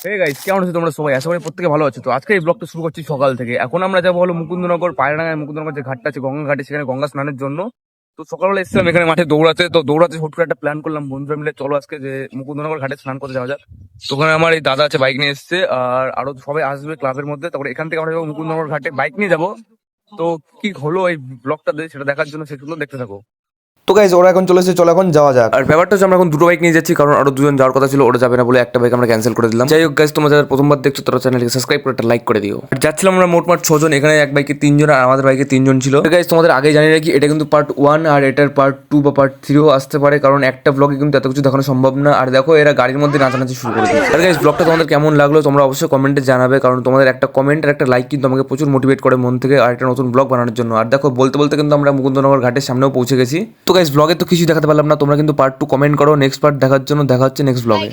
Hey guys, কেমন আছো তোমরা সবাই? আশা করি প্রত্যেকে ভালো আছো। তো আজকে এই ব্লগটা শুরু করছি সকাল থেকে। এখন আমরা যাবো হলো মুকুন্দনগর পায়রাডাঙ্গায়, মুকুন্দনগর যে ঘাটটা আছে গঙ্গা ঘাটে, সেখানে গঙ্গা স্নানের জন্য। তো সকালবেলা এসেছিলাম এখানে মাঠে দৌড়াতে, তো দৌড়াতে হুট করে একটা প্ল্যান করলাম বন্ধুরা মিলে, চলো আজকে যে মুকুন্দনগর ঘাটে স্নান করতে যাওয়া যাক। তো ওখানে আমার এই দাদা আছে, বাইক নিয়ে এসেছে, আর আরো সবাই আসবে ক্লাবের মধ্যে। তারপরে এখান থেকে আমরা যাবো মুকুন্দনগর ঘাটে, বাইক নিয়ে যাবো। তো কি হলো এই ব্লগটা সেটা দেখার জন্য সেগুলো দেখতে থাকো। তো গাইজ ওরা এখন চলে এসেছে, চলো এখন যাওয়া যাক। আর ব্যাপারটা হচ্ছে আমরা এখন দুটো বাইক নিয়ে যাচ্ছি, কারণ আরো দুজন যাওয়ার কথা ছিল, ওরা যাবে না বলে একটা বাইক আমরা ক্যান্সেল করে দিলাম। যাই হোক গাইজ, তোমরা যারা প্রথমবার দেখছো তারা চ্যানেলকে সাবস্ক্রাইব করে একটা লাইক করে দিও। আর যাচ্ছিলাম আমরা মোটমাট 6 জন, এখানে এক বাইকে 3 জন আর আমাদের বাইকে 3 জন ছিল। গাইজ তোমাদের আগে জানি রাখি, এটা কিন্তু পার্ট 1 আর এটার পার্ট 2 বা পার্ট 3ও আসতে পারে, কারণ একটা ব্লগে কিন্তু এত কিছু দেখানো সম্ভব না। আর দেখো এরা গাড়ির মধ্যে নাচানাচি শুরু করে দিয়েছে। আর গাইজ ব্লগটা তোমাদের কেমন লাগলো তোমরা অবশ্যই কমেন্টে জানাবে, কারণ তোমাদের একটা কমেন্ট আর একটা লাইক কিন্তু আমাকে প্রচুর মোটিভেট করে মন থেকে আর একটা নতুন ব্লগ বানানোর জন্য। আর দেখো বলতে বলতে কিন্তু আমরা মুকুন্দনগর ঘাটের সামনেও পৌঁছে গেছি। তো গাইজ ব্লগে তো কিছু দেখাতে পারলাম না, তোমরা কিন্তু পার্ট 2 কমেন্ট করো নেক্সট পার্ট দেখার জন্য। দেখা হচ্ছে নেক্সট ব্লগে।